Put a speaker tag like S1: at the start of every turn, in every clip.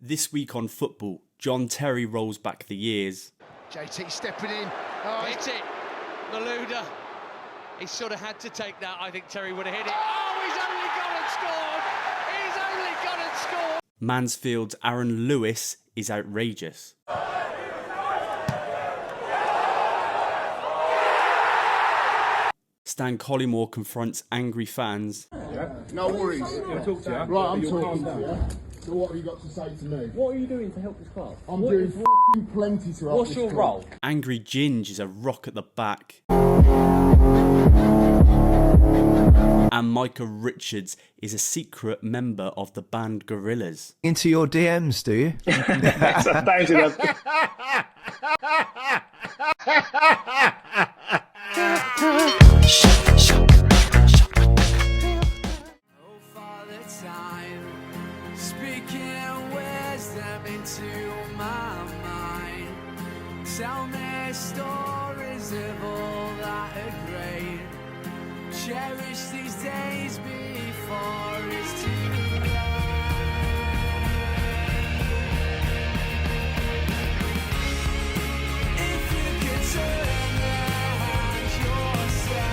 S1: This week on football, John Terry rolls back the years.
S2: JT stepping in.
S3: Oh, hit it. Malouda. He sort of had to take that. I think Terry would have hit it. Oh, he's only gone and scored. He's only gone and scored.
S1: Mansfield's Aaron Lewis is outrageous. Stan Collymore confronts angry fans.
S2: Yeah. No worries.
S4: Talk to you.
S2: Right, I'm talking to you. So what have you got to say to me?
S4: What are you doing to help this club?
S2: I'm doing fucking plenty to help
S4: What's
S2: this
S4: your
S2: club.
S4: role?
S1: Angry Ginge is a rock at the back. And Micah Richards is a secret member of the band Gorillaz.
S5: Into your DMs, do you?
S6: Speaking wisdom into my mind. Tell me stories of all that are great. Cherish these days before it's too late. If you could turn the hands yourself.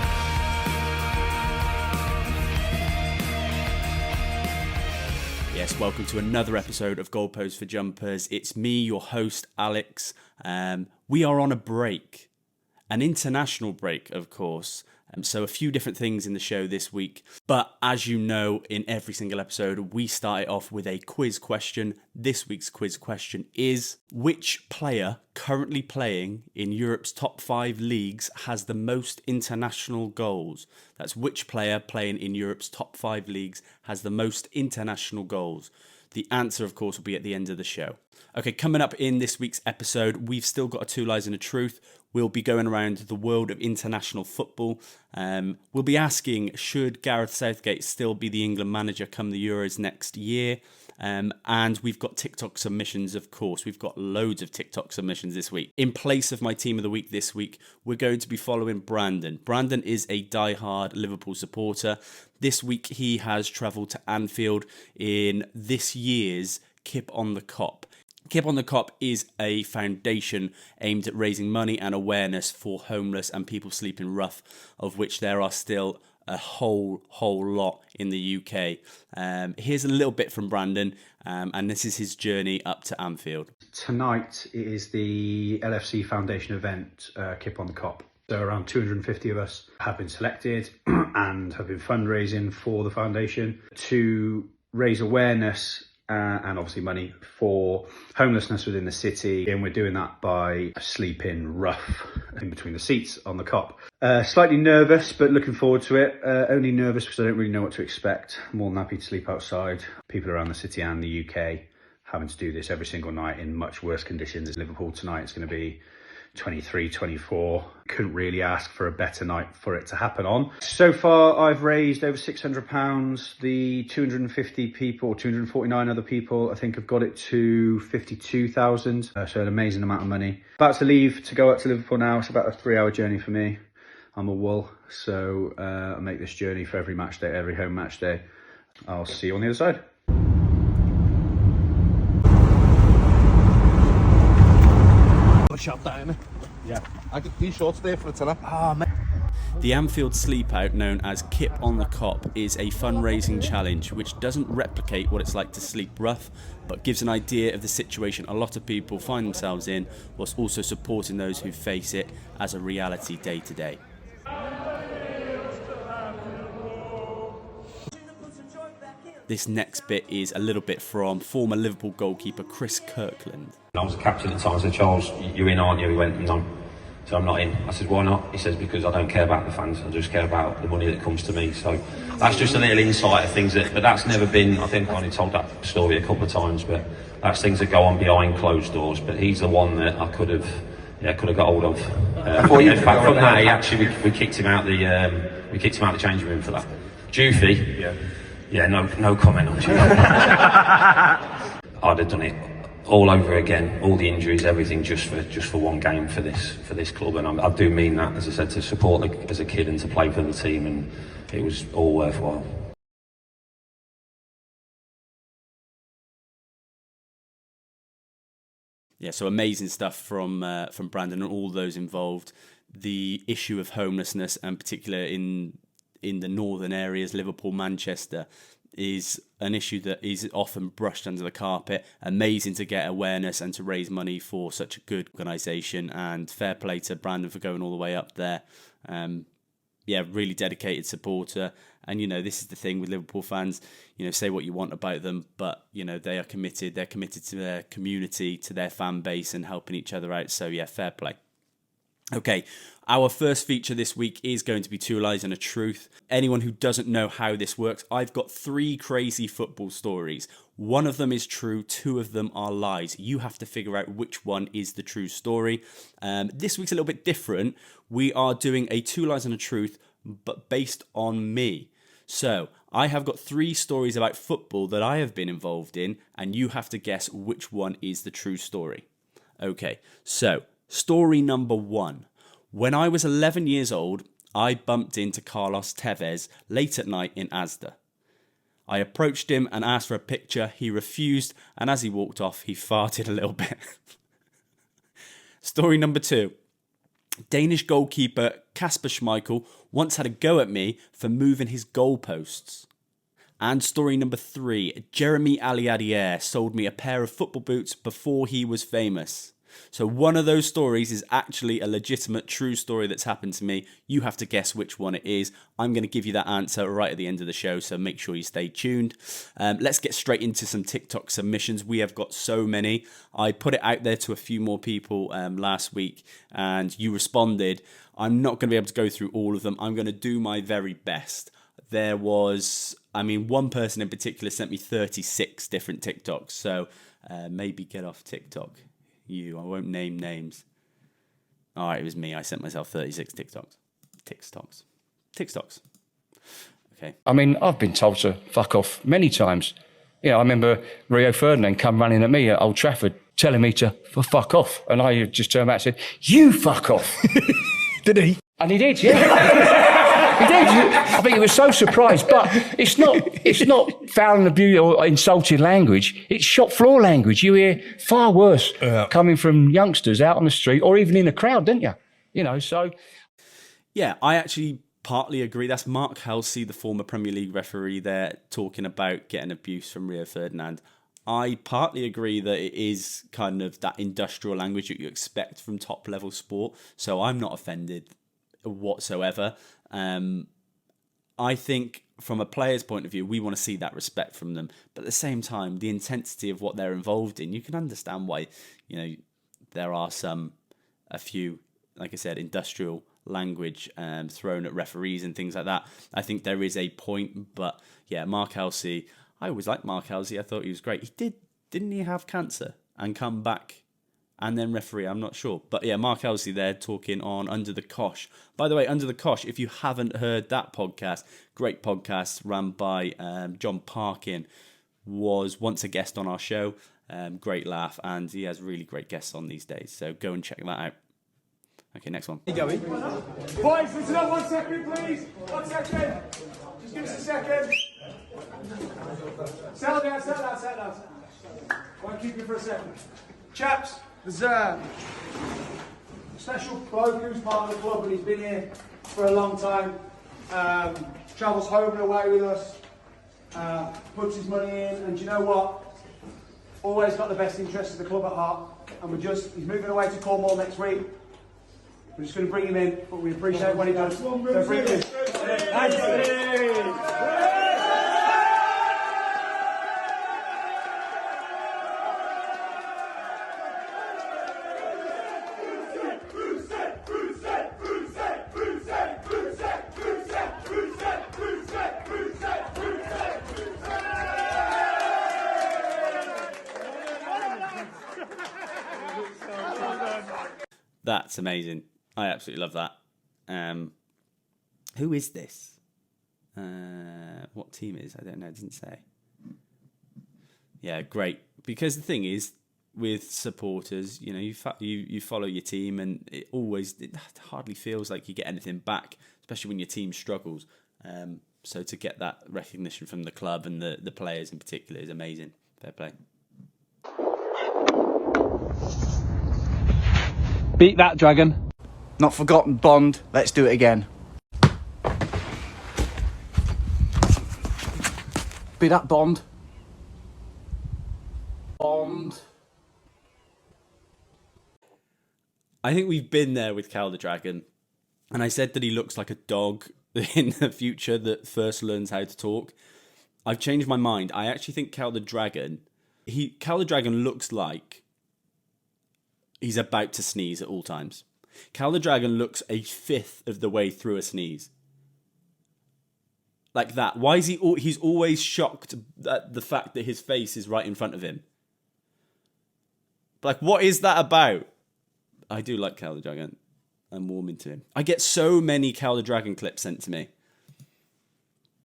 S1: Yes, welcome to another episode of Goalposts for Jumpers. It's me, your host, Alex. We are on a break, an international break, of course. So a few different things in the show this week. But as you know, in every single episode, we start it off with a quiz question. This week's quiz question is, which player currently playing in Europe's top 5 leagues has the most international goals? That's which player playing in Europe's top 5 leagues has the most international goals? The answer, of course, will be at the end of the show. Okay, coming up in this week's episode, we've still got a Two Lies and a Truth. We'll be going around the world of international football. We'll be asking, should Gareth Southgate still be the England manager come the Euros next year? And we've got TikTok submissions, of course. We've got loads of TikTok submissions this week. In place of my team of the week this week, we're going to be following Brandon. Brandon is a diehard Liverpool supporter. This week, he has travelled to Anfield in this year's Kip on the Cop. Kip on the Cop is a foundation aimed at raising money and awareness for homeless and people sleeping rough, of which there are still a whole lot in the UK. Here's a little bit from Brandon, and this is his journey up to Anfield.
S7: Tonight is the LFC Foundation event, Kip on the Cop. So around 250 of us have been selected and have been fundraising for the foundation to raise awareness and obviously money for homelessness within the city. And we're doing that by sleeping rough in between the seats on the cop. Slightly nervous, but looking forward to it. Only nervous because I don't really know what to expect. More than happy to sleep outside. People around the city and the UK having to do this every single night in much worse conditions. As Liverpool tonight, it's going to be 23, 24. Couldn't really ask for a better night for it to happen on. So far, I've raised over £600. The 250 people, 249 other people, I think have got it to 52,000. So an amazing amount of money. About to leave to go up to Liverpool now. It's about a 3-hour journey for me. I'm a wool, so I make this journey for every match day, every home match day. I'll see you on the other side.
S8: Shot down. Yeah, I get these shorts there for a tenner.
S1: The Anfield Sleepout, known as Kip on the Cop, is a fundraising challenge which doesn't replicate what it's like to sleep rough, but gives an idea of the situation a lot of people find themselves in, whilst also supporting those who face it as a reality day to day. This next bit is a little bit from former Liverpool goalkeeper Chris Kirkland.
S9: I was a captain at the time. I said, Charles, you're in, aren't you? He went, no. So I'm not in. I said, why not? He says, because I don't care about the fans. I just care about the money that comes to me. So that's just a little insight of things but that's never been, I think I only told that story a couple of times, but that's things that go on behind closed doors. But he's the one that I could have got hold of. In fact, from that, we kicked him out the changing room for that. Doofy. Yeah, no comment on Doofy. I'd have done it all over again, all the injuries, everything, just for one game for this club, and I do mean that, as I said, to support as a kid and to play for the team, and it was all worthwhile.
S1: Yeah, so amazing stuff from Brandon and all those involved. The issue of homelessness, and particular in the northern areas, Liverpool, Manchester, is an issue that is often brushed under the carpet. Amazing to get awareness and to raise money for such a good organisation, and fair play to Brandon for going all the way up there. Really dedicated supporter. And, this is the thing with Liverpool fans, say what you want about them, but, they are committed. They're committed to their community, to their fan base, and helping each other out. So, fair play. Okay, our first feature this week is going to be Two Lies and a Truth. Anyone who doesn't know how this works, I've got 3 crazy football stories. One of them is true, 2 of them are lies. You have to figure out which one is the true story. This week's a little bit different. We are doing a 2 Lies and a Truth, but based on me. So, I have got 3 stories about football that I have been involved in, and you have to guess which one is the true story. Okay, so story number 1. When I was 11 years old, I bumped into Carlos Tevez late at night in Asda. I approached him and asked for a picture. He refused, and as he walked off, he farted a little bit. Story number 2. Danish goalkeeper Kasper Schmeichel once had a go at me for moving his goalposts. And story number 3. Jeremy Aliadier sold me a pair of football boots before he was famous. So one of those stories is actually a legitimate true story that's happened to me. You have to guess which one it is. I'm going to give you that answer right at the end of the show, so make sure you stay tuned. Let's get straight into some TikTok submissions. We have got so many. I put it out there to a few more people last week, and you responded. I'm not going to be able to go through all of them. I'm going to do my very best. There was, one person in particular sent me 36 different TikToks, so maybe get off TikTok. I won't name names. All right, it was me. I sent myself 36 TikToks. Okay.
S5: I've been told to fuck off many times. I remember Rio Ferdinand come running at me at Old Trafford, telling me to fuck off. And I just turned back and said, "You fuck off."
S8: Did he?
S5: And he did, yeah. He did. I think he was so surprised. But it's not foul and abuse or insulting language. It's shop floor language. You hear far worse coming from youngsters out on the street or even in a crowd, don't you? So.
S1: Yeah, I actually partly agree. That's Mark Halsey, the former Premier League referee there, talking about getting abuse from Rio Ferdinand. I partly agree that it is kind of that industrial language that you expect from top level sport. So I'm not offended whatsoever. I think from a player's point of view, we want to see that respect from them. But at the same time, the intensity of what they're involved in, you can understand why, there are a few, like I said, industrial language thrown at referees and things like that. I think there is a point, but yeah, Mark Halsey, I always liked Mark Halsey. I thought he was great. Didn't he have cancer and come back and then referee? I'm not sure. But yeah, Mark Halsey there talking on Under the Cosh. By the way, Under the Cosh, if you haven't heard that podcast, great podcast ran by John Parkin, was once a guest on our show. Great laugh, and he has really great guests on these days. So go and check that out. Okay, next one.
S10: Boys, listen up 1 second, please. 1 second. Just give us a second. Settle down. Won't keep you for a second. Chaps, there's a special bloke who's part of the club and he's been here for a long time. Travels home and away with us. Puts his money in, and do you know what? Always got the best interests of the club at heart. And he's moving away to Cornwall next week. We're just going to bring him in, but we appreciate what he does. So bring him in.
S1: That's amazing. I absolutely love that. Who is this? What team is? I don't know. It didn't say. Yeah, great. Because the thing is, with supporters, you follow your team, and it hardly feels like you get anything back, especially when your team struggles. So to get that recognition from the club and the players in particular is amazing. Fair play.
S10: Beat that dragon.
S11: Not forgotten, Bond. Let's do it again. Be that, Bond. Bond.
S1: I think we've been there with Cal the Dragon. And I said that he looks like a dog in the future that first learns how to talk. I've changed my mind. I actually think Cal the Dragon looks like he's about to sneeze at all times. Cal the Dragon looks a fifth of the way through a sneeze. Like that. Why is he's always shocked at the fact that his face is right in front of him. Like, what is that about? I do like Cal the Dragon. I'm warming to him. I get so many Cal the Dragon clips sent to me.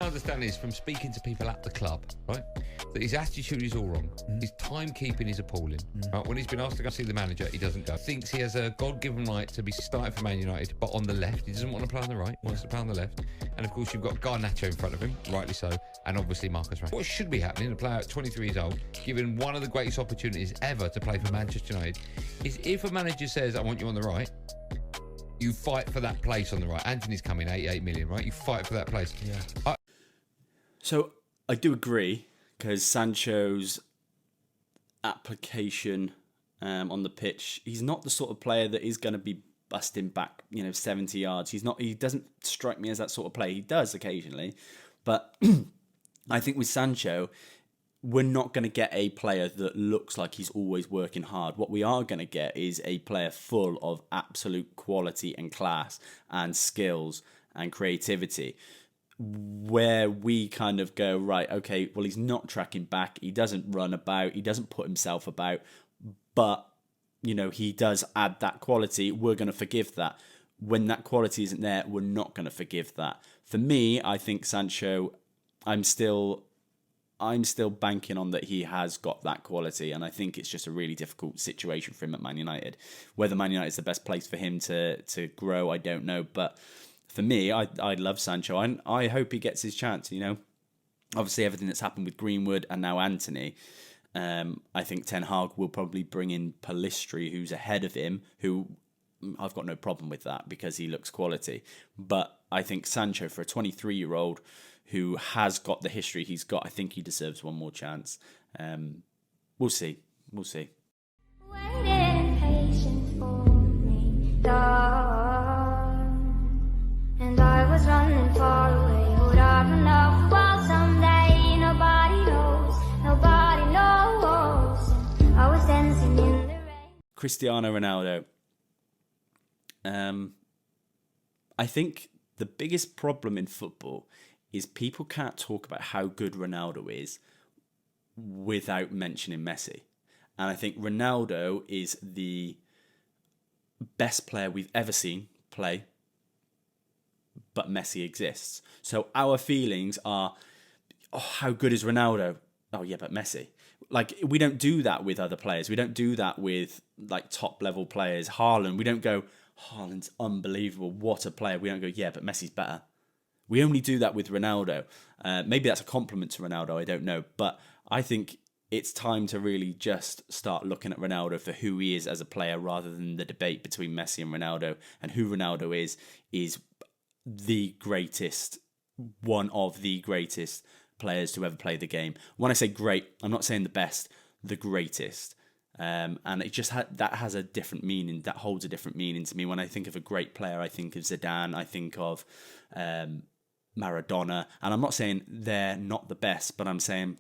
S12: I understand is from speaking to people at the club, right, that his attitude is all wrong. His timekeeping is appalling. Right? When he's been asked to go see the manager, he doesn't go. Thinks he has a God-given right to be starting for Man United, but on the left. He doesn't want to play on the right, wants to play on the left. And of course, you've got Garnacho in front of him, rightly so, and obviously Marcus Rashford. What should be happening, a player at 23 years old, given one of the greatest opportunities ever to play for Manchester United, is if a manager says, I want you on the right, you fight for that place on the right. Anthony's coming, 88 million, right? You fight for that place. Yeah.
S1: So I do agree, because Sancho's application on the pitch, he's not the sort of player that is going to be busting back, 70 yards. He doesn't strike me as that sort of player. He does occasionally, but I think with Sancho, we're not going to get a player that looks like he's always working hard. What we are going to get is a player full of absolute quality and class and skills and creativity, where we kind of go, right, okay, well, he's not tracking back. He doesn't run about. He doesn't put himself about. But, he does add that quality. We're going to forgive that. When that quality isn't there, we're not going to forgive that. For me, I think Sancho, I'm still banking on that he has got that quality, and I think it's just a really difficult situation for him at Man United. Whether Man United is the best place for him to grow, I don't know. But for me, I love Sancho, and I hope he gets his chance. Obviously everything that's happened with Greenwood and now Anthony. I think Ten Hag will probably bring in Pellistri, who's ahead of him, who I've got no problem with that because he looks quality. But I think Sancho, for a 23-year-old who has got the history he's got, I think he deserves one more chance. We'll see. We'll see.
S13: Waiting patience for me, and I was running far away. Would I run off the wall someday? Nobody knows. I was dancing in the rain.
S1: Cristiano Ronaldo. I think the biggest problem in football is people can't talk about how good Ronaldo is without mentioning Messi. And I think Ronaldo is the best player we've ever seen play, but Messi exists. So our feelings are, oh, how good is Ronaldo? Oh yeah, but Messi. Like, we don't do that with other players. We don't do that with like top level players. Haaland, we don't go, Haaland's unbelievable, what a player. We don't go, yeah, but Messi's better. We only do that with Ronaldo. Maybe that's a compliment to Ronaldo, I don't know. But I think it's time to really just start looking at Ronaldo for who he is as a player, rather than the debate between Messi and Ronaldo. And who Ronaldo is the greatest, one of the greatest players to ever play the game. When I say great, I'm not saying the best, the greatest. And it just that has a different meaning. That holds a different meaning to me. When I think of a great player, I think of Zidane. I think of Maradona. And I'm not saying they're not the best, but I'm saying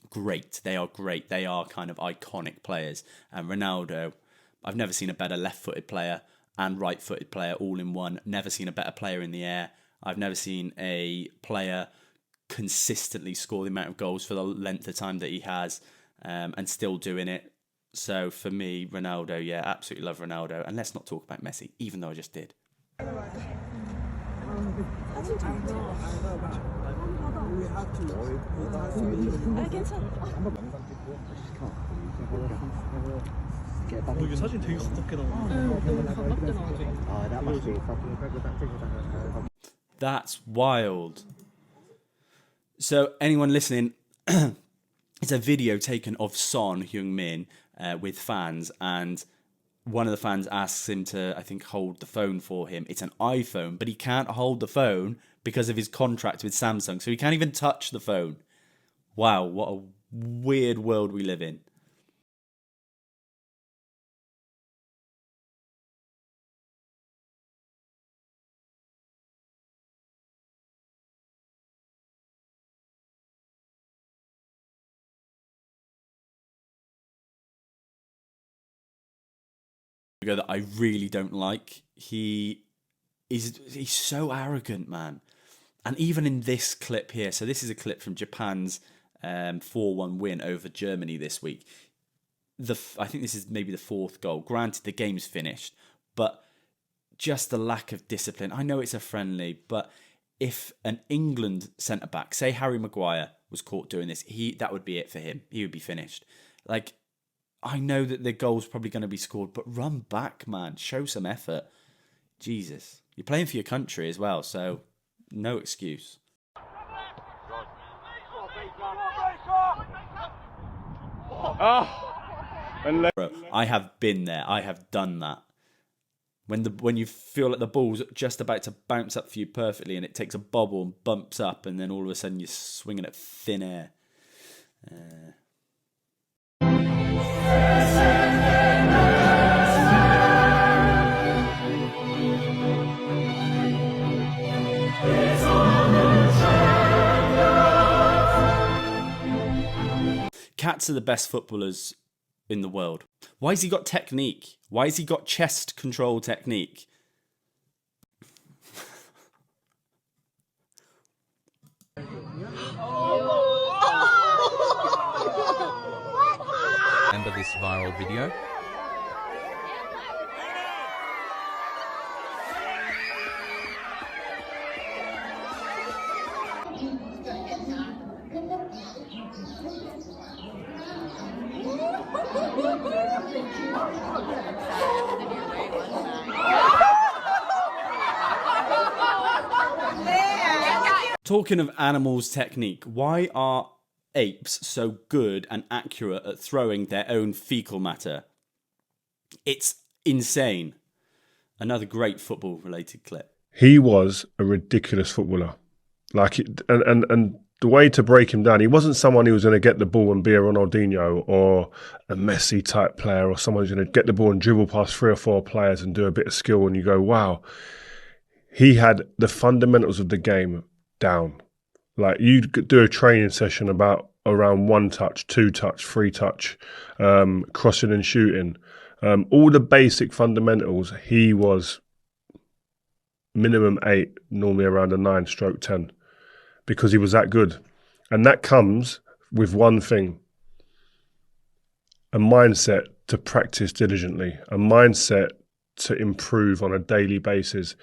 S1: great. They are great. They are kind of iconic players. And Ronaldo, I've never seen a better left-footed player and right-footed player all in one. Never seen a better player in the air. I've never seen a player consistently score the amount of goals for the length of time that he has, and still doing it. So for me, Ronaldo, yeah, absolutely love Ronaldo. And let's not talk about Messi, even though I just did.
S14: 이게 사진 되게 가깝게 나와.
S1: That's wild. So anyone listening, it's a video taken of Son Heung-min with fans, and one of the fans asks him to, I think, hold the phone for him. It's an iPhone, but he can't hold the phone because of his contract with Samsung. So he can't even touch the phone. Wow, what a weird world we live in. That I really don't like. He's so arrogant, man. And even in this clip here, so this is a clip from Japan's 4-1 win over Germany this week. I think this is maybe the fourth goal. Granted, the game's finished, but just the lack of discipline. I know it's a friendly, but if an England centre-back, say Harry Maguire, was caught doing this, that would be it for him. He would be finished. Like, I know that the goal's probably going to be scored, but run back, man. Show some effort. Jesus. You're playing for your country as well, so no excuse. Bro, I have been there. I have done that. When you feel like the ball's just about to bounce up for you perfectly and it takes a bobble and bumps up and then all of a sudden you're swinging at thin air. Cats are the best footballers in the world. Why has he got technique? Why has he got chest control technique?
S15: Remember this viral video?
S1: Talking of animals' technique, why are apes so good and accurate at throwing their own fecal matter? It's insane. Another great football-related clip.
S16: He was a ridiculous footballer. And the way to break him down, he wasn't someone who was going to get the ball and be a Ronaldinho or a Messi type player or someone who's going to get the ball and dribble past 3 or 4 players and do a bit of skill and you go, wow. He had the fundamentals of the game down. Like you could do a training session around 1 touch, 2 touch, 3 touch, crossing and shooting. All the basic fundamentals, he was minimum 8, normally around a 9/10, because he was that good. And that comes with one thing, a mindset to practice diligently, a mindset to improve on a daily basis.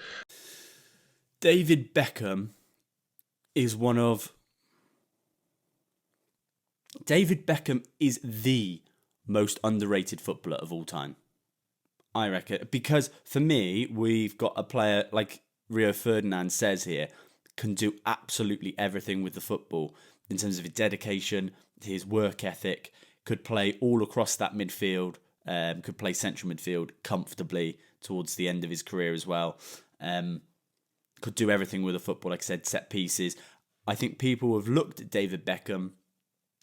S1: David Beckham is the most underrated footballer of all time. I reckon. Because for me, we've got a player like Rio Ferdinand says here, can do absolutely everything with the football in terms of his dedication, his work ethic, could play all across that midfield, could play central midfield comfortably towards the end of his career as well. Could do everything with a football, like I said, set pieces. I think people have looked at David Beckham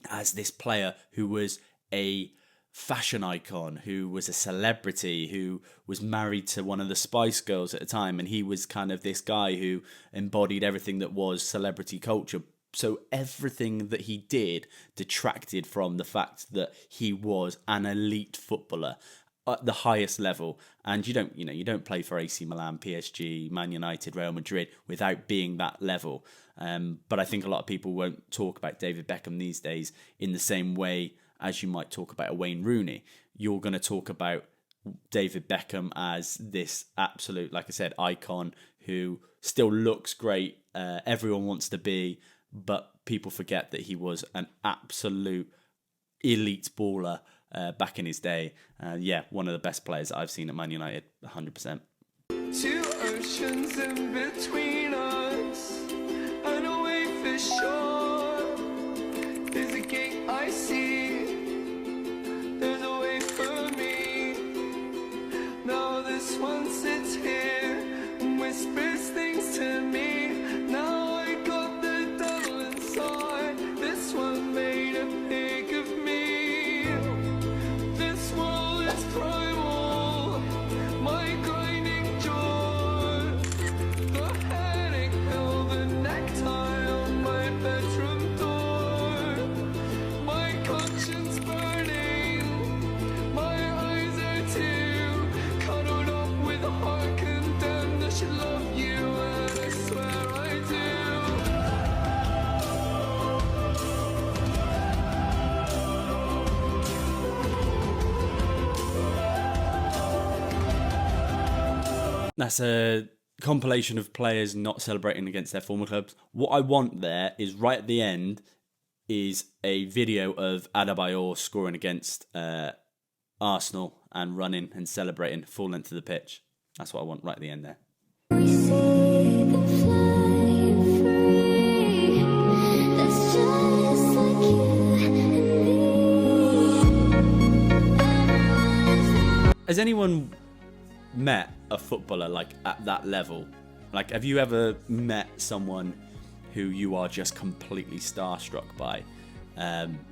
S1: as this player who was a fashion icon, who was a celebrity, who was married to one of the Spice Girls at the time, and he was kind of this guy who embodied everything that was celebrity culture. So everything that he did detracted from the fact that he was an elite footballer at the highest level. And you don't play for AC Milan, PSG, Man United, Real Madrid without being that level. But I think a lot of people won't talk about David Beckham these days in the same way as you might talk about a Wayne Rooney. You're going to talk about David Beckham as this absolute, like I said, icon who still looks great. Everyone wants to be, but people forget that he was an absolute elite baller back in his day. One of the best players that I've seen at Man United, 100%.
S6: 2 oceans in between us, and away for shore. There's a gate I see, there's a way for me,
S1: That's a compilation of players not celebrating against their former clubs. What I want there is right at the end is a video of Adebayor scoring against Arsenal and running and celebrating full length of the pitch. That's what I want right at the end there. Has anyone met a footballer like at that level? Like, have you ever met someone who you are just completely starstruck by?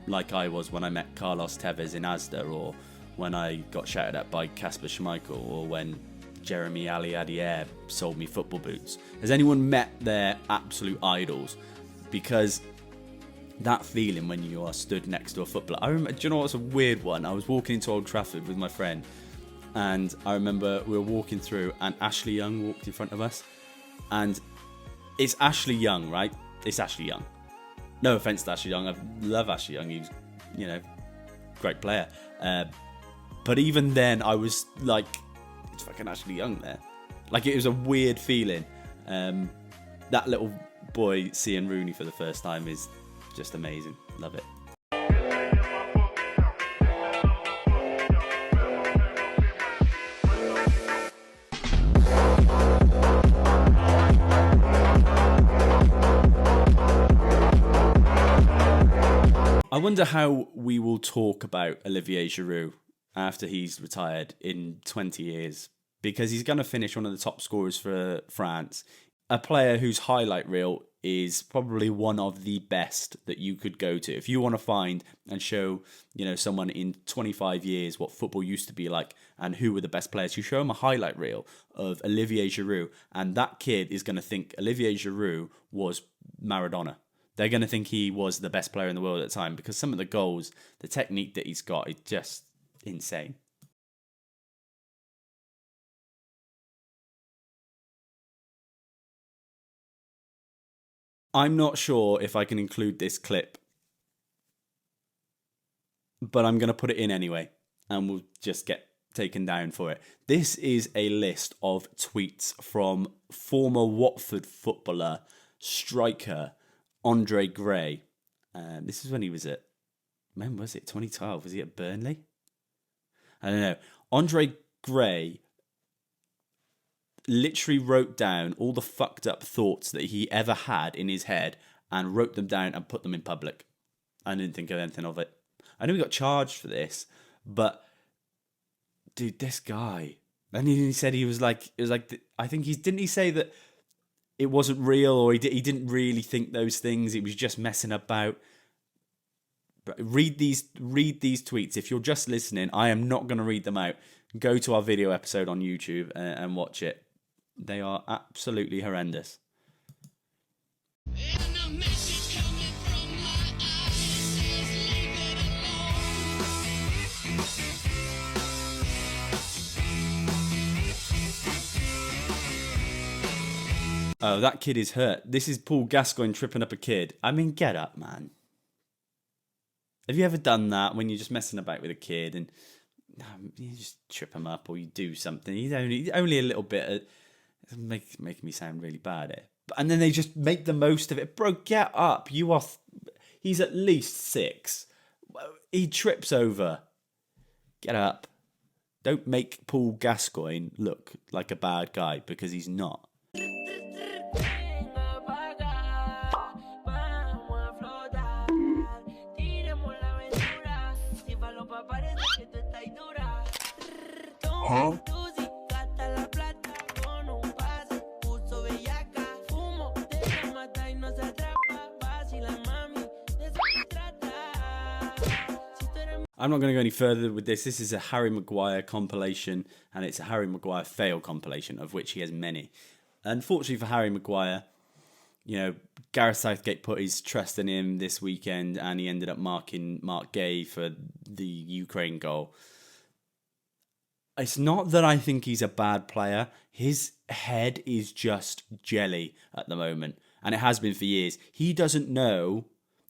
S1: Like I was when I met Carlos Tevez in Asda, or when I got shouted at by Kasper Schmeichel, or when Jeremy Ali-Adier sold me football boots. Has anyone met their absolute idols? Because that feeling when you are stood next to a footballer. I remember, do you know what's a weird one? I was walking into Old Trafford with my friend, and I remember we were walking through, and Ashley Young walked in front of us. And it's Ashley Young, right? It's Ashley Young. No offense to Ashley Young. I love Ashley Young. He's, great player. But even then, I was like, it's fucking Ashley Young there. Like, it was a weird feeling. That little boy seeing Rooney for the first time is just amazing. Love it. I wonder how we will talk about Olivier Giroud after he's retired in 20 years, because he's going to finish one of the top scorers for France. A player whose highlight reel is probably one of the best that you could go to. If you want to find and show, someone in 25 years what football used to be like and who were the best players, you show them a highlight reel of Olivier Giroud, and that kid is going to think Olivier Giroud was Maradona. They're going to think he was the best player in the world at the time, because some of the goals, the technique that he's got is just insane. I'm not sure if I can include this clip, but I'm going to put it in anyway, and we'll just get taken down for it. This is a list of tweets from former Watford footballer, striker, Andre Gray. This is when he was at, when was it? 2012. Was he at Burnley? I don't know. Andre Gray literally wrote down all the fucked up thoughts that he ever had in his head and wrote them down and put them in public. I didn't think of anything of it. I know he got charged for this, but dude, this guy. And he said he was like, I think didn't he say that it wasn't real, or he didn't really think those things. He was just messing about. But read these tweets. If you're just listening, I am not going to read them out. Go to our video episode on YouTube and watch it. They are absolutely horrendous. Oh, that kid is hurt. This is Paul Gascoigne tripping up a kid. I mean, get up, man. Have you ever done that when you're just messing about with a kid and you just trip him up, or you do something? He's only a little bit. It's making me sound really bad here. And then they just make the most of it. Bro, get up. He's at least 6. He trips over. Get up. Don't make Paul Gascoigne look like a bad guy, because he's not.
S2: Huh?
S1: I'm not going to go any further with this. This is a Harry Maguire compilation, and it's a Harry Maguire fail compilation, of which he has many. Unfortunately for Harry Maguire, Gareth Southgate put his trust in him this weekend, and he ended up marking Mark Gay for the Ukraine goal. It's not that I think he's a bad player. His head is just jelly at the moment, and it has been for years. He doesn't know.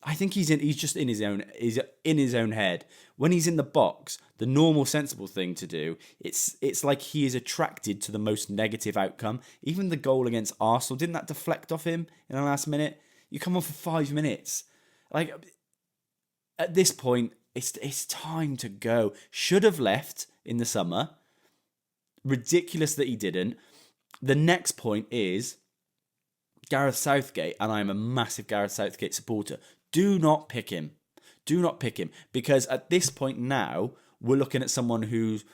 S1: I think he's just in his own head. When he's in the box, the normal sensible thing to do, it's like he is attracted to the most negative outcome. Even the goal against Arsenal, didn't that deflect off him in the last minute? You come on for 5 minutes. Like, at this point, it's time to go. Should have left in the summer. Ridiculous that he didn't. The next point is Gareth Southgate, and I'm a massive Gareth Southgate supporter. Do not pick him. Do not pick him. Because at this point now, we're looking at someone who's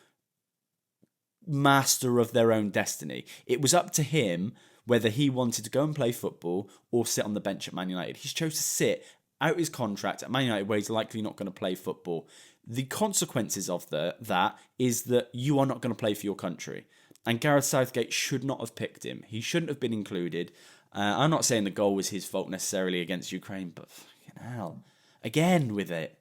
S1: master of their own destiny. It was up to him whether he wanted to go and play football or sit on the bench at Man United. He's chose to sit out his contract at Man United where he's likely not going to play football. The consequences of that is that you are not going to play for your country. And Gareth Southgate should not have picked him. He shouldn't have been included. I'm not saying the goal was his fault necessarily against Ukraine, but fucking hell. Again with it.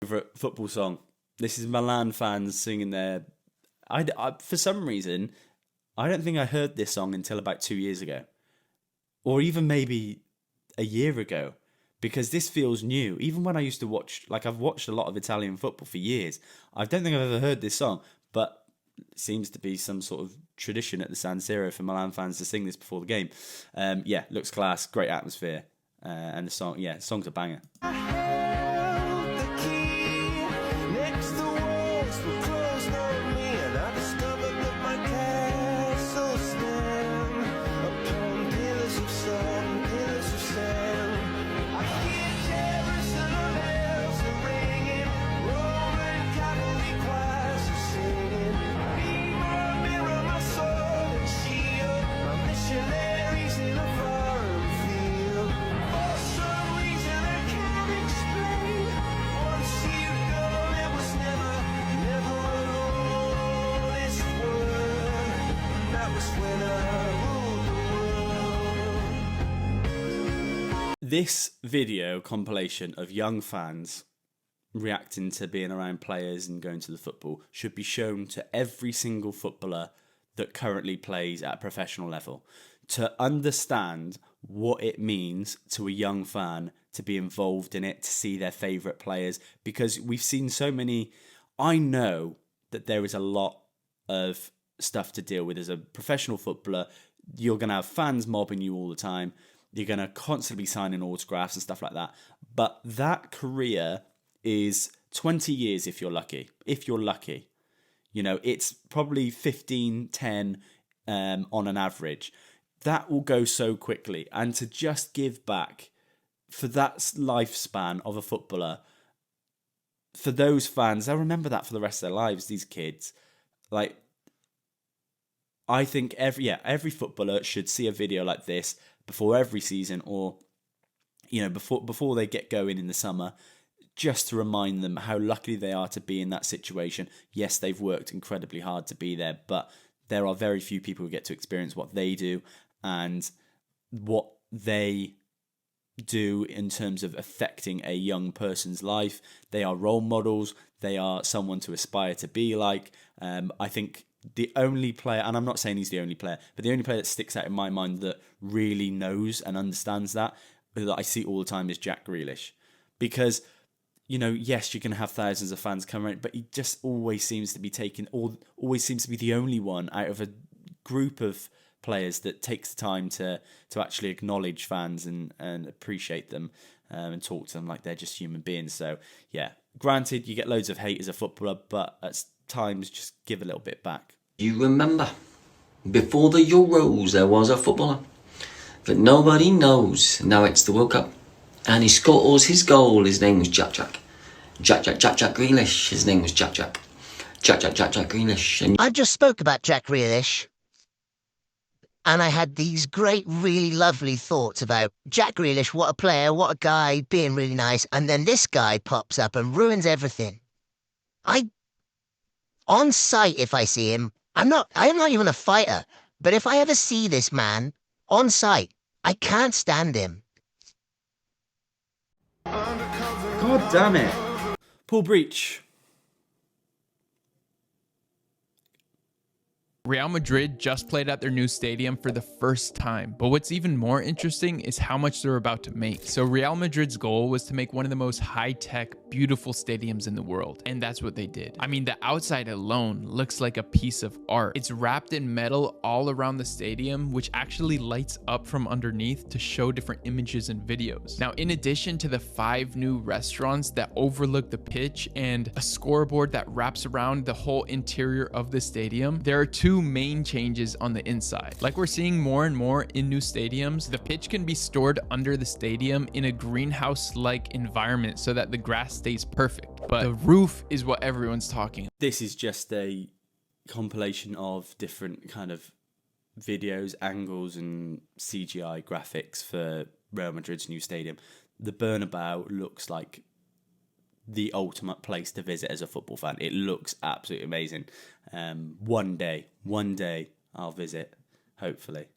S1: Favorite football song. This is Milan fans singing their. I for some reason, I don't think I heard this song until about 2 years ago, or even maybe a year ago, because this feels new. Even when I used to watch, like I've watched a lot of Italian football for years, I don't think I've ever heard this song, but it seems to be some sort of tradition at the San Siro for Milan fans to sing this before the game. Yeah, looks class, great atmosphere, and the song's a banger. This video compilation of young fans reacting to being around players and going to the football should be shown to every single footballer that currently plays at a professional level to understand what it means to a young fan to be involved in it, to see their favourite players, because we've seen so many. I know that there is a lot of stuff to deal with as a professional footballer. You're going to have fans mobbing you all the time. You're going to constantly be signing autographs and stuff like that. But that career is 20 years if you're lucky. If you're lucky. You know, it's probably 15, 10 on an average. That will go so quickly. And to just give back for that lifespan of a footballer, for those fans, they'll remember that for the rest of their lives, these kids. Like, I think every footballer should see a video like this before every season, or before they get going in the summer, just to remind them how lucky they are to be in that situation. Yes, they've worked incredibly hard to be there, but there are very few people who get to experience what they do and what they do in terms of affecting a young person's life. They are role models. They are someone to aspire to be like. I think the only player, and I'm not saying he's the only player, but the only player that sticks out in my mind that really knows and understands that I see all the time is Jack Grealish. Because, yes, you're going to have thousands of fans come around, but he just always seems to be always seems to be the only one out of a group of players that takes the time to actually acknowledge fans and appreciate them and talk to them like they're just human beings. So, yeah, granted, you get loads of hate as a footballer, but at times just give a little bit back.
S15: You remember, before the Euros there was a footballer that nobody knows. Now it's the World Cup, and he scores his goal. His name was Jack Grealish. His name was Jack Grealish. And
S17: I just spoke about Jack Grealish, and I had these great, really lovely thoughts about Jack Grealish, what a player, what a guy, being really nice, and then this guy pops up and ruins everything. On sight, if I see him, I'm not even a fighter, but if I ever see this man on sight, I can't stand him.
S1: God damn it. Paul Breach.
S18: Real Madrid just played at their new stadium for the first time, but what's even more interesting is how much they're about to make. So Real Madrid's goal was to make one of the most high-tech, beautiful stadiums in the world, and that's what they did. I mean, the outside alone looks like a piece of art. It's wrapped in metal all around the stadium, which actually lights up from underneath to show different images and videos. Now, in addition to the 5 new restaurants that overlook the pitch and a scoreboard that wraps around the whole interior of the stadium, there are 2 main changes on the inside. Like we're seeing more and more in new stadiums, the pitch can be stored under the stadium in a greenhouse-like environment so that the grass stays perfect. But the roof is what everyone's talking.
S1: This is just a compilation of different kind of videos, angles, and CGI graphics for Real Madrid's new stadium. The Bernabeu looks like the ultimate place to visit as a football fan. It looks absolutely amazing. One day I'll visit, hopefully.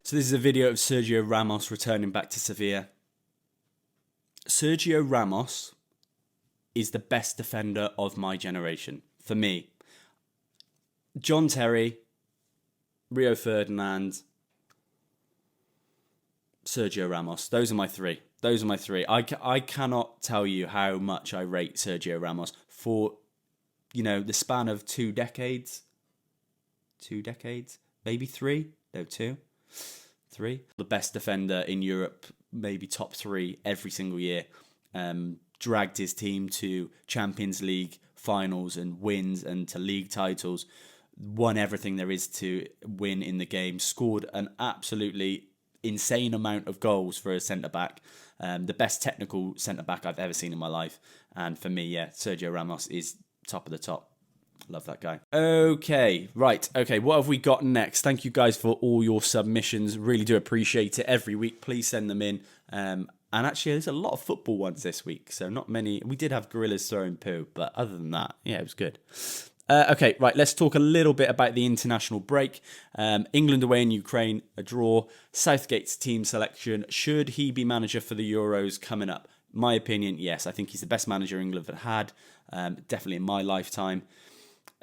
S1: So this is a video of Sergio Ramos returning back to Sevilla. Sergio Ramos is the best defender of my generation, for me. John Terry, Rio Ferdinand, Sergio Ramos. Those are my three. I cannot tell you how much I rate Sergio Ramos for, the span of 2 decades. 2 decades? Maybe 3? No, 2. 3. The best defender in Europe, maybe top 3 every single year. Dragged his team to Champions League finals and wins and to league titles. Won everything there is to win in the game. Scored an absolutely insane amount of goals for a centre-back. The best technical centre-back I've ever seen in my life. And for me, Sergio Ramos is top of the top. Love that guy. Okay, right. Okay, what have we got next? Thank you guys for all your submissions. Really do appreciate it every week. Please send them in. And actually, there's a lot of football ones this week. So not many. We did have gorillas throwing poo. But other than that, it was good. Okay, right. Let's talk a little bit about the international break. England away in Ukraine, a draw. Southgate's team selection. Should he be manager for the Euros coming up? My opinion, yes. I think he's the best manager England have had. Definitely in my lifetime.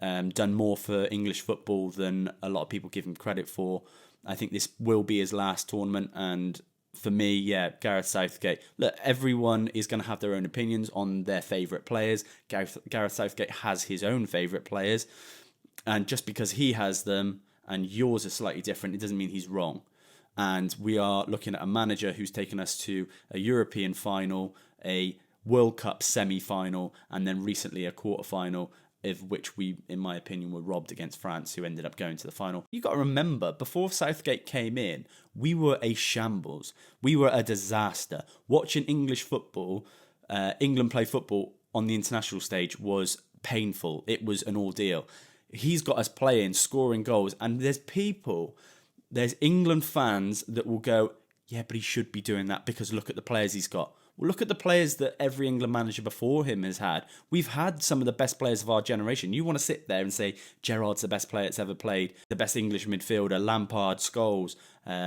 S1: Done more for English football than a lot of people give him credit for. I think this will be his last tournament, and for me, Gareth Southgate. Look, everyone is going to have their own opinions on their favourite players. Gareth Southgate has his own favourite players, and just because he has them and yours are slightly different, it doesn't mean he's wrong. And we are looking at a manager who's taken us to a European final, a World Cup semi-final, and then recently a quarter-final, of which we, in my opinion, were robbed against France, who ended up going to the final. You got to remember, before Southgate came in, we were a shambles. We were a disaster. Watching English football, England play football on the international stage was painful. It was an ordeal. He's got us playing, scoring goals, and there's England fans that will go, yeah, but he should be doing that because look at the players he's got. Well, look at the players that every England manager before him has had. We've had some of the best players of our generation. You want to sit there and say Gerrard's the best player that's ever played, the best English midfielder, Lampard, Scholes,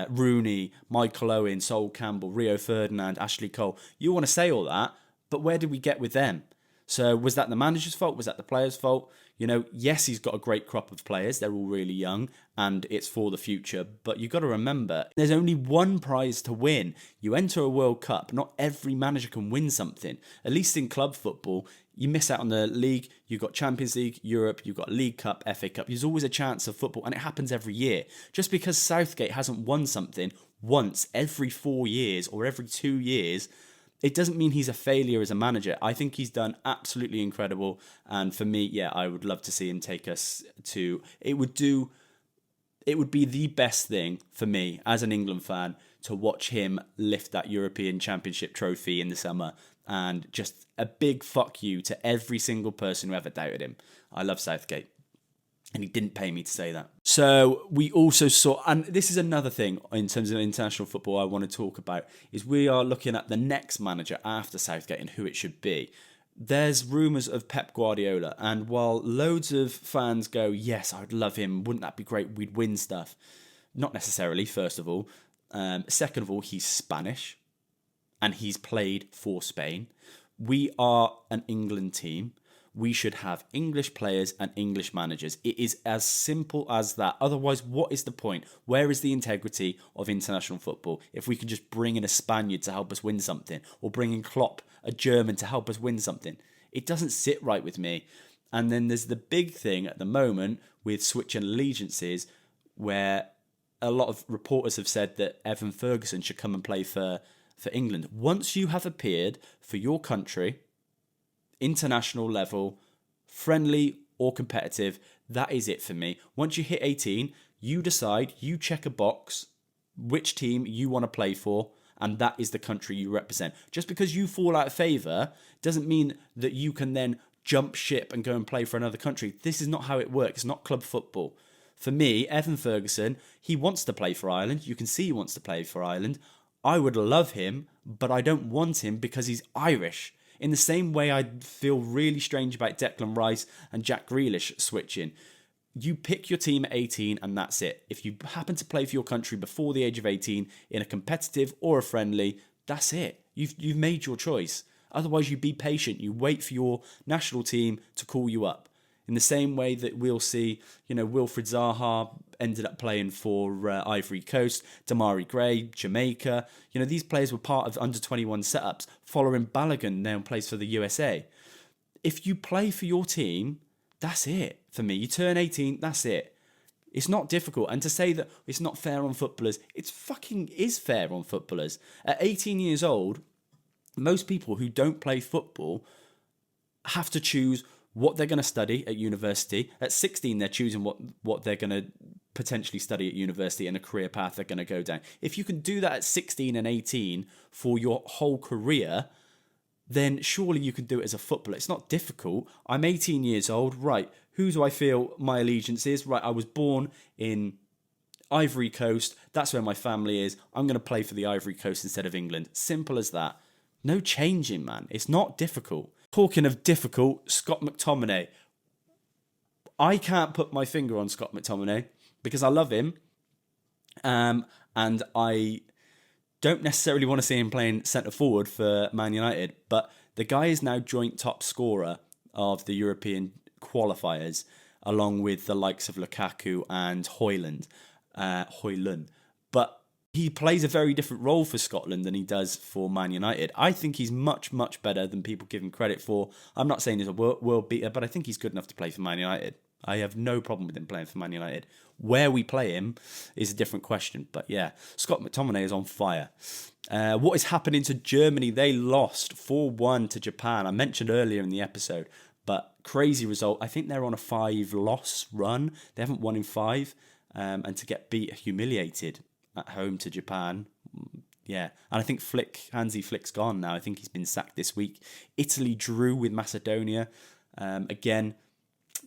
S1: Rooney, Michael Owen, Sol Campbell, Rio Ferdinand, Ashley Cole. You want to say all that, but where did we get with them? So was that the manager's fault? Was that the player's fault? Yes, he's got a great crop of players. They're all really young and it's for the future. But you've got to remember, there's only one prize to win. You enter a World Cup. Not every manager can win something. At least in club football, you miss out on the league. You've got Champions League, Europe, you've got League Cup, FA Cup. There's always a chance of football and it happens every year. Just because Southgate hasn't won something once every 4 years or every 2 years it doesn't mean he's a failure as a manager. I think he's done absolutely incredible. And for me, yeah, I would love to see him take us to... It would be the best thing for me as an England fan to watch him lift that European Championship trophy in the summer, and just a big fuck you to every single person who ever doubted him. I love Southgate. And he didn't pay me to say that. So we also saw, and this is another thing in terms of international football I want to talk about, is we are looking at the next manager after Southgate and who it should be. There's rumours of Pep Guardiola, and while loads of fans go, yes, I'd love him, wouldn't that be great, we'd win stuff. Not necessarily, first of all. Second of all, he's Spanish, and he's played for Spain. We are an England team. We should have English players and English managers. It is as simple as that. Otherwise, what is the point? Where is the integrity of international football if we can just bring in a Spaniard to help us win something, or bring in Klopp, a German, to help us win something? It doesn't sit right with me. And then there's the big thing at the moment with switching allegiances, where a lot of reporters have said that Evan Ferguson should come and play for England. Once you have appeared for your country, international level, friendly or competitive, that is it for me. Once you hit 18, you decide, you check a box, which team you want to play for, and that is the country you represent. Just because you fall out of favour doesn't mean that you can then jump ship and go and play for another country. This is not how it works. It's not club football. For me, Evan Ferguson, he wants to play for Ireland. You can see he wants to play for Ireland. I would love him, but I don't want him because he's Irish. In the same way I feel really strange about Declan Rice and Jack Grealish switching. You pick your team at 18 and that's it. If you happen to play for your country before the age of 18 in a competitive or a friendly, that's it. You've made your choice. Otherwise, you be patient. You wait for your national team to call you up. In the same way that we'll see, Wilfried Zaha ended up playing for Ivory Coast, Damari Gray, Jamaica. These players were part of under-21 setups, following Balogun now plays for the USA. If you play for your team, that's it for me. You turn 18, that's it. It's not difficult. And to say that it's not fair on footballers, it fucking is fair on footballers. At 18 years old, most people who don't play football have to choose what they're going to study at university. At 16, they're choosing what they're going to potentially study at university and a career path they're going to go down. If you can do that at 16 and 18 for your whole career, then surely you can do it as a footballer. It's not difficult. I'm 18 years old. Right, who do I feel my allegiance is? Right, I was born in Ivory Coast. That's where my family is. I'm going to play for the Ivory Coast instead of England. Simple as that. No changing, man. It's not difficult. Talking of difficult, Scott McTominay. I can't put my finger on Scott McTominay because I love him. And I don't necessarily want to see him playing centre forward for Man United. But the guy is now joint top scorer of the European qualifiers, along with the likes of Lukaku and Højlund. But he plays a very different role for Scotland than he does for Man United. I think he's much, much better than people give him credit for. I'm not saying he's a world beater, but I think he's good enough to play for Man United. I have no problem with him playing for Man United. Where we play him is a different question. But yeah, Scott McTominay is on fire. What is happening to Germany? They lost 4-1 to Japan. I mentioned earlier in the episode, but crazy result. I think they're on a 5-loss run. They haven't won in 5. And to get humiliated at home to Japan. Yeah. And I think Hansi Flick's gone now. I think he's been sacked this week. Italy drew with Macedonia. Again,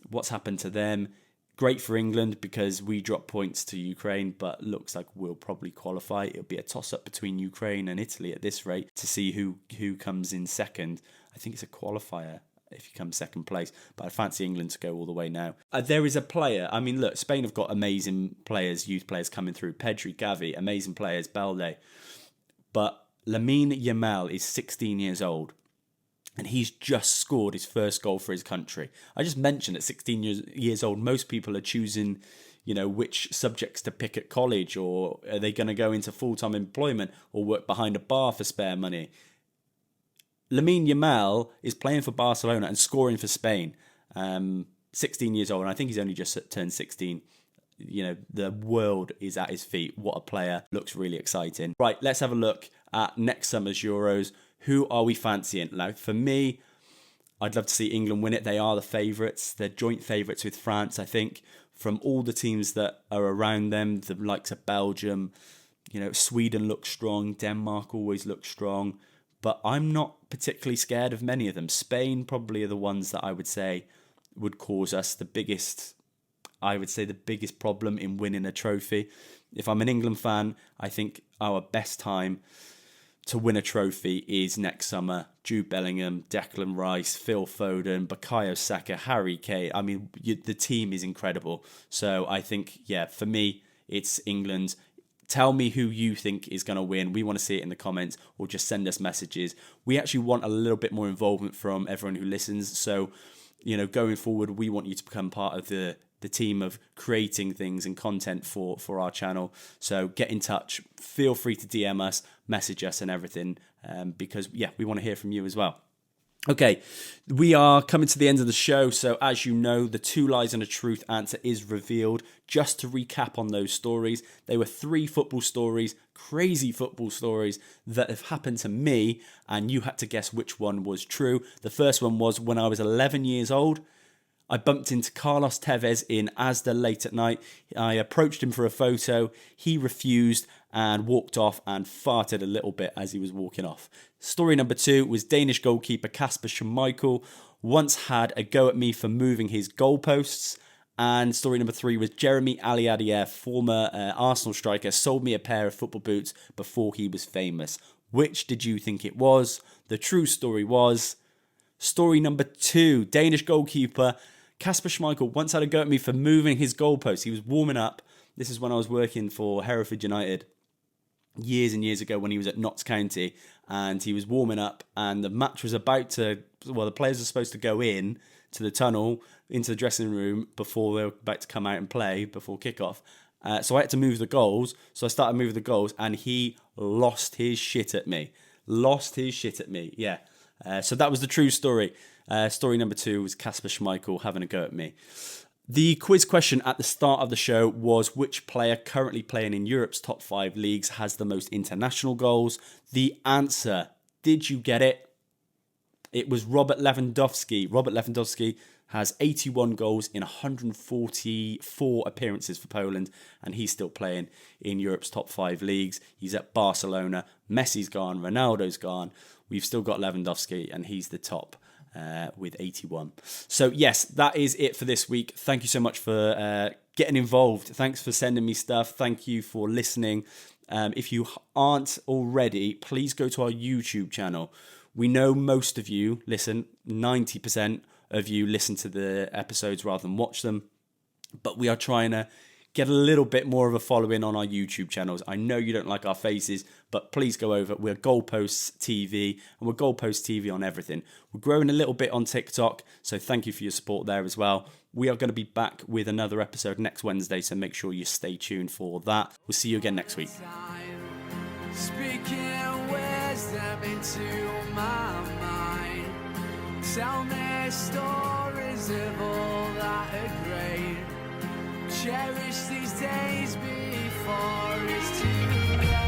S1: what's happened to them? Great for England because we dropped points to Ukraine, but looks like we'll probably qualify. It'll be a toss-up between Ukraine and Italy at this rate to see who comes in second. I think it's a qualifier if you come second place, but I fancy England to go all the way now. There is a player, I mean, look, Spain have got amazing players, youth players coming through. Pedri, Gavi, amazing players, Balde. But Lamine Yamal is 16 years old, and he's just scored his first goal for his country. I just mentioned at 16 years old, most people are choosing, which subjects to pick at college, or are they going to go into full-time employment or work behind a bar for spare money? Lamine Yamal is playing for Barcelona and scoring for Spain. 16 years old, and I think he's only just turned 16. The world is at his feet. What a player. Looks really exciting. Right, let's have a look at next summer's Euros. Who are we fancying? Now, for me, I'd love to see England win it. They are the favourites. They're joint favourites with France, I think. From all the teams that are around them, the likes of Belgium, Sweden looks strong. Denmark always looks strong. But I'm not particularly scared of many of them. Spain probably are the ones that I would say would cause us the biggest problem in winning a trophy. If I'm an England fan, I think our best time to win a trophy is next summer. Jude Bellingham, Declan Rice, Phil Foden, Bukayo Saka, Harry Kane. I mean, the team is incredible. So I think, for me, it's England. Tell me who you think is going to win. We want to see it in the comments, or just send us messages. We actually want a little bit more involvement from everyone who listens. So, going forward, we want you to become part of the team of creating things and content for our channel. So get in touch. Feel free to DM us, message us and everything, because, we want to hear from you as well. Okay, we are coming to the end of the show. So as you know, the 2 lies and a truth answer is revealed. Just to recap on those stories, they were 3 football stories, crazy football stories that have happened to me, and you had to guess which one was true. The first one was when I was 11 years old. I bumped into Carlos Tevez in Asda late at night. I approached him for a photo. He refused and walked off and farted a little bit as he was walking off. Story number 2 was Danish goalkeeper Kasper Schmeichel once had a go at me for moving his goalposts. And story number 3 was Jeremy Aliadier, former Arsenal striker, sold me a pair of football boots before he was famous. Which did you think it was? The true story was story number 2. Danish goalkeeper Kasper Schmeichel once had a go at me for moving his goalposts. He was warming up. This is when I was working for Hereford United years and years ago when he was at Notts County, and he was warming up, and the match was about to, the players are supposed to go in to the tunnel, into the dressing room before they were about to come out and play before kickoff. So I had to move the goals. So I started moving the goals, and he lost his shit at me. Yeah. So that was the true story. Story number 2 was Kasper Schmeichel having a go at me. The quiz question at the start of the show was which player currently playing in Europe's top 5 leagues has the most international goals? The answer, did you get it? It was Robert Lewandowski. Robert Lewandowski has 81 goals in 144 appearances for Poland, and he's still playing in Europe's top 5 leagues. He's at Barcelona. Messi's gone. Ronaldo's gone. We've still got Lewandowski, and he's the top with 81. So yes, that is it for this week. Thank you so much for getting involved. Thanks for sending me stuff. Thank you for listening. If you aren't already, please go to our YouTube channel. We know most of you listen, 90% of you listen to the episodes rather than watch them, but we are trying to get a little bit more of a following on our YouTube channels. I know you don't like our faces, but please go over. We're Goalposts TV, and we're Goalposts TV on everything. We're growing a little bit on TikTok, so thank you for your support there as well. We are going to be back with another episode next Wednesday, so make sure you stay tuned for that. We'll see you again next week.
S6: Speaking wisdom into my mind, tell me stories of all that are great. Cherish these days before it's too late.